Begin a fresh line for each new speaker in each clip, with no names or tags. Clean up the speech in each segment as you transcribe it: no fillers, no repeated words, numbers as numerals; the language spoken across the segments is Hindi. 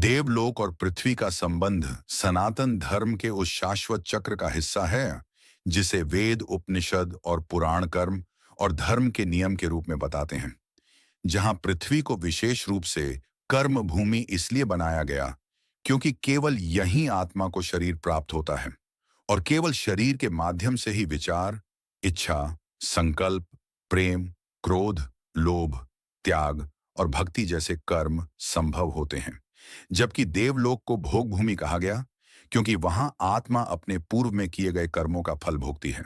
देवलोक और पृथ्वी का संबंध सनातन धर्म के उस शाश्वत चक्र का हिस्सा है जिसे वेद, उपनिषद और पुराण कर्म और धर्म के नियम के रूप में बताते हैं। जहां पृथ्वी को विशेष रूप से कर्म भूमि इसलिए बनाया गया क्योंकि केवल यहीं आत्मा को शरीर प्राप्त होता है और केवल शरीर के माध्यम से ही विचार, इच्छा, संकल्प, प्रेम, क्रोध, लोभ, त्याग और भक्ति जैसे कर्म संभव होते हैं। जबकि देवलोक को भोग भूमि कहा गया क्योंकि वहां आत्मा अपने पूर्व में किए गए कर्मों का फल भोगती है,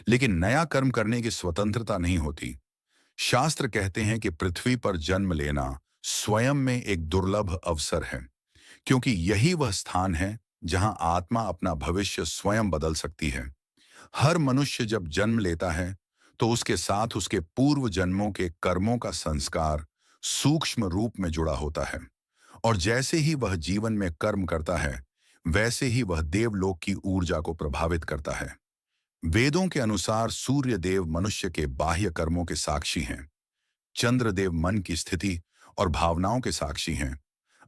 लेकिन नया कर्म करने की स्वतंत्रता नहीं होती। शास्त्र कहते हैं कि पृथ्वी पर जन्म लेना स्वयं में एक दुर्लभ अवसर है, क्योंकि यही वह स्थान है जहां आत्मा अपना भविष्य स्वयं बदल सकती है। हर मनुष्य जब जन्म लेता है तो उसके साथ उसके पूर्व जन्मों के कर्मों का संस्कार सूक्ष्म रूप में जुड़ा होता है, और जैसे ही वह जीवन में कर्म करता है वैसे ही वह देवलोक की ऊर्जा को प्रभावित करता है। वेदों के अनुसार सूर्य देव मनुष्य के बाह्य कर्मों के साक्षी हैं, चंद्रदेव मन की स्थिति और भावनाओं के साक्षी हैं,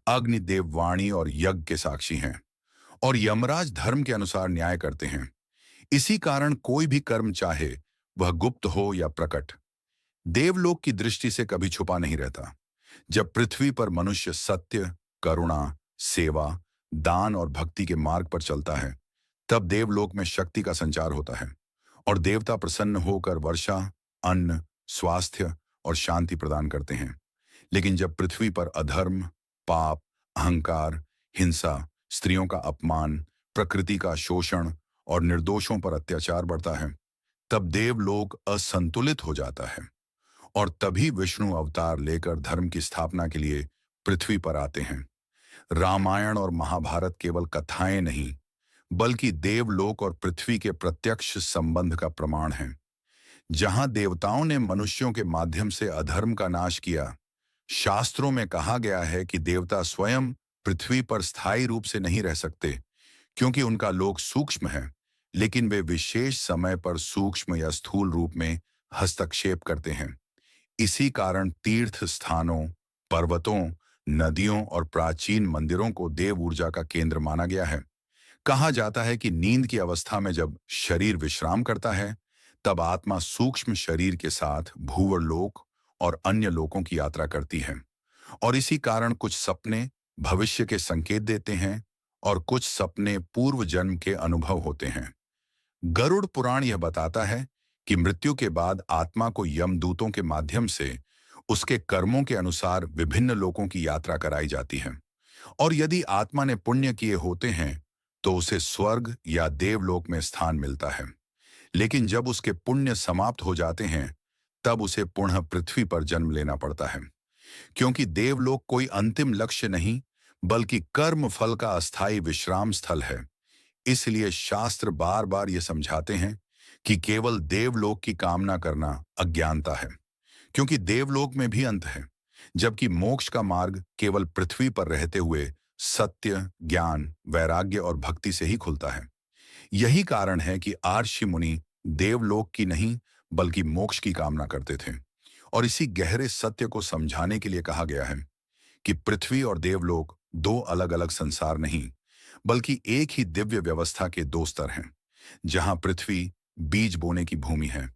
अग्निदेव वाणी और यज्ञ के साक्षी हैं, और यमराज धर्म के अनुसार न्याय करते हैं। इसी कारण कोई भी कर्म, चाहे वह गुप्त हो या प्रकट, देवलोक की दृष्टि से कभी छुपा नहीं रहता। जब पृथ्वी पर मनुष्य सत्य, करुणा, सेवा, दान और भक्ति के मार्ग पर चलता है, तब देवलोक में शक्ति का संचार होता है और देवता प्रसन्न होकर वर्षा, अन्न, स्वास्थ्य और शांति प्रदान करते हैं। लेकिन जब पृथ्वी पर अधर्म, पाप, अहंकार, हिंसा, स्त्रियों का अपमान, प्रकृति का शोषण और निर्दोषों पर अत्याचार बढ़ता है, तब देवलोक असंतुलित हो जाता है और तभी विष्णु अवतार लेकर धर्म की स्थापना के लिए पृथ्वी पर आते हैं। रामायण और महाभारत केवल कथाएं नहीं, बल्कि देवलोक और पृथ्वी के प्रत्यक्ष संबंध का प्रमाण है। जहां देवताओं ने मनुष्यों के माध्यम से अधर्म का नाश किया, शास्त्रों में कहा गया है कि देवता स्वयं पृथ्वी पर स्थायी रूप से नहीं रह सकते, क्योंकि उनका लोक सूक्ष्म है, लेकिन वे विशेष समय पर सूक्ष्म या स्थूल रूप में हस्तक्षेप करते हैं। इसी कारण तीर्थ स्थानों, पर्वतों, नदियों और प्राचीन मंदिरों को देव ऊर्जा का केंद्र माना गया है। कहा जाता है कि नींद की अवस्था में जब शरीर विश्राम करता है, तब आत्मा सूक्ष्म शरीर के साथ भूवर लोक और अन्य लोकों की यात्रा करती है, और इसी कारण कुछ सपने भविष्य के संकेत देते हैं और कुछ सपने पूर्व जन्म के अनुभव होते हैं। गरुड़ पुराण यह बताता है कि मृत्यु के बाद आत्मा को यमदूतों के माध्यम से उसके कर्मों के अनुसार विभिन्न लोकों की यात्रा कराई जाती है, और यदि आत्मा ने पुण्य किए होते हैं तो उसे स्वर्ग या देवलोक में स्थान मिलता है। लेकिन जब उसके पुण्य समाप्त हो जाते हैं, तब उसे पुनः पृथ्वी पर जन्म लेना पड़ता है, क्योंकि देवलोक कोई अंतिम लक्ष्य नहीं, बल्कि कर्म फल का अस्थायी विश्राम स्थल है। इसलिए शास्त्र बार बार ये समझाते हैं कि केवल देवलोक की कामना करना अज्ञानता है, क्योंकि देवलोक में भी अंत है, जबकि मोक्ष का मार्ग केवल पृथ्वी पर रहते हुए सत्य, ज्ञान, वैराग्य और भक्ति से ही खुलता है। यही कारण है कि आर्षि मुनि देवलोक की नहीं, बल्कि मोक्ष की कामना करते थे। और इसी गहरे सत्य को समझाने के लिए कहा गया है कि पृथ्वी और देवलोक दो अलग अलग संसार नहीं, बल्कि एक ही दिव्य व्यवस्था के दो स्तर हैं। जहां पृथ्वी बीज बोने की भूमि है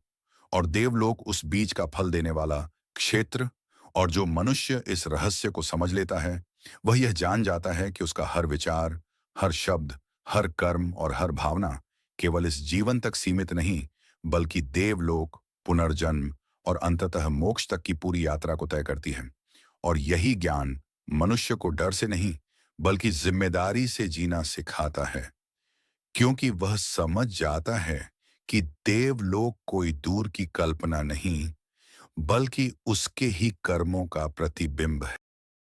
और देवलोक उस बीज का फल देने वाला क्षेत्र, और जो मनुष्य इस रहस्य को समझ लेता है वह यह जान जाता है कि उसका हर विचार, हर शब्द, हर कर्म और हर भावना केवल इस जीवन तक सीमित नहीं, बल्कि देवलोक, पुनर्जन्म और अंततः मोक्ष तक की पूरी यात्रा को तय करती है। और यही ज्ञान मनुष्य को डर से नहीं, बल्कि जिम्मेदारी से जीना सिखाता है, क्योंकि वह समझ जाता है कि देवलोक कोई दूर की कल्पना नहीं, बल्कि उसके ही कर्मों का प्रतिबिंब है।